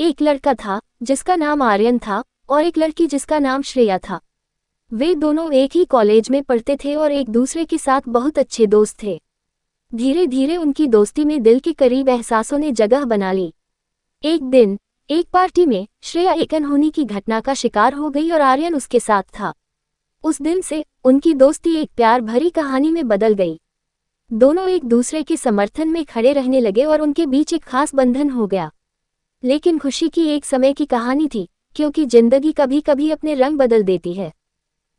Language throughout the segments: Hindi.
एक लड़का था जिसका नाम आर्यन था और एक लड़की जिसका नाम श्रेया था। वे दोनों एक ही कॉलेज में पढ़ते थे और एक दूसरे के साथ बहुत अच्छे दोस्त थे। धीरे धीरे उनकी दोस्ती में दिल के करीब एहसासों ने जगह बना ली। एक दिन एक पार्टी में श्रेया एक अनहोनी की घटना का शिकार हो गई और आर्यन उसके साथ था। उस दिन से उनकी दोस्ती एक प्यार भरी कहानी में बदल गई। दोनों एक दूसरे के समर्थन में खड़े रहने लगे और उनके बीच एक खास बंधन हो गया। लेकिन खुशी की एक समय की कहानी थी, क्योंकि जिंदगी कभी कभी अपने रंग बदल देती है।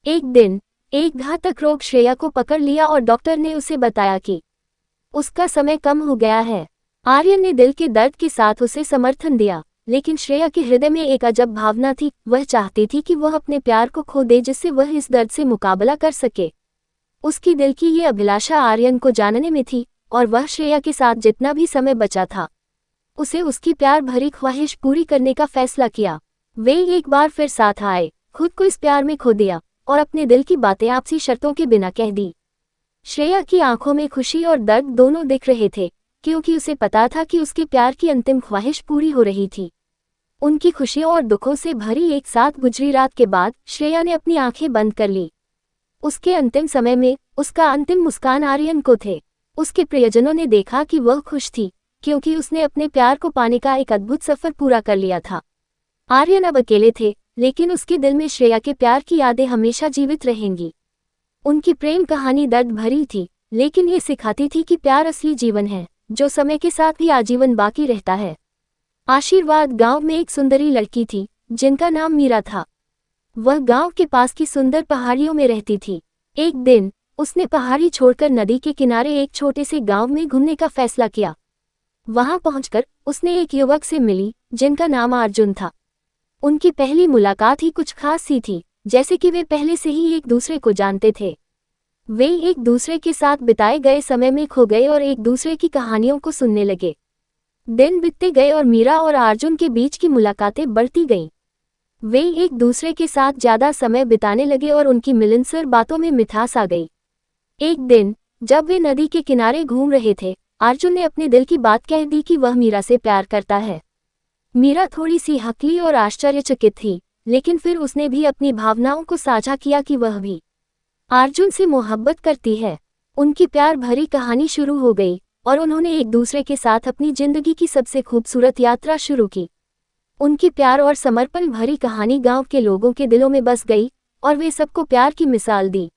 एक दिन एक घातक रोग श्रेया को पकड़ लिया और डॉक्टर ने उसे बताया कि उसका समय कम हो गया है। आर्यन ने दिल के दर्द के साथ उसे समर्थन दिया, लेकिन श्रेया के हृदय में एक अजब भावना थी। वह चाहती थी कि वह अपने प्यार को खो दे, जिससे वह इस दर्द से मुकाबला कर सके। उसकी दिल की ये अभिलाषा आर्यन को जानने में थी, और वह श्रेया के साथ जितना भी समय बचा था उसे उसकी प्यार भरी ख्वाहिश पूरी करने का फैसला किया। वे एक बार फिर साथ आए, खुद को इस प्यार में खो दिया और अपने दिल की बातें आपसी शर्तों के बिना कह दी। श्रेया की आंखों में खुशी और दर्द दोनों दिख रहे थे, क्योंकि उसे पता था कि उसके प्यार की अंतिम ख्वाहिश पूरी हो रही थी। उनकी खुशियों और दुखों से भरी एक साथ गुजरी रात के बाद श्रेया ने अपनी आंखें बंद कर ली। उसके अंतिम समय में उसका अंतिम मुस्कान आर्यन को थे। उसके प्रियजनों ने देखा कि वह खुश थी, क्योंकि उसने अपने प्यार को पाने का एक अद्भुत सफर पूरा कर लिया था। आर्यन अब अकेले थे, लेकिन उसके दिल में श्रेया के प्यार की यादें हमेशा जीवित रहेंगी। उनकी प्रेम कहानी दर्द भरी थी, लेकिन ये सिखाती थी कि प्यार असली जीवन है, जो समय के साथ भी आजीवन बाकी रहता है। आशीर्वाद गांव में एक सुंदरी लड़की थी जिनका नाम मीरा था। वह गांव के पास की सुंदर पहाड़ियों में रहती थी। एक दिन उसने पहाड़ी छोड़कर नदी के किनारे एक छोटे से गांव में घूमने का फैसला किया। वहां पहुंचकर उसने एक युवक से मिली जिनका नाम अर्जुन था। उनकी पहली मुलाकात ही कुछ खास सी थी, जैसे कि वे पहले से ही एक दूसरे को जानते थे। वे एक दूसरे के साथ बिताए गए समय में खो गए और एक दूसरे की कहानियों को सुनने लगे। दिन बीतते गए और मीरा और अर्जुन के बीच की मुलाकातें बढ़ती गईं। वे एक दूसरे के साथ ज्यादा समय बिताने लगे और उनकी मिलनसार बातों में मिठास आ गई। एक दिन जब वे नदी के किनारे घूम रहे थे, अर्जुन ने अपने दिल की बात कह दी कि वह मीरा से प्यार करता है। मीरा थोड़ी सी हकली और आश्चर्यचकित थी, लेकिन फिर उसने भी अपनी भावनाओं को साझा किया कि वह भी अर्जुन से मोहब्बत करती है। उनकी प्यार भरी कहानी शुरू हो गई और उन्होंने एक दूसरे के साथ अपनी जिंदगी की सबसे खूबसूरत यात्रा शुरू की। उनकी प्यार और समर्पण भरी कहानी गांव के लोगों के दिलों में बस गई और वे सबको प्यार की मिसाल दी।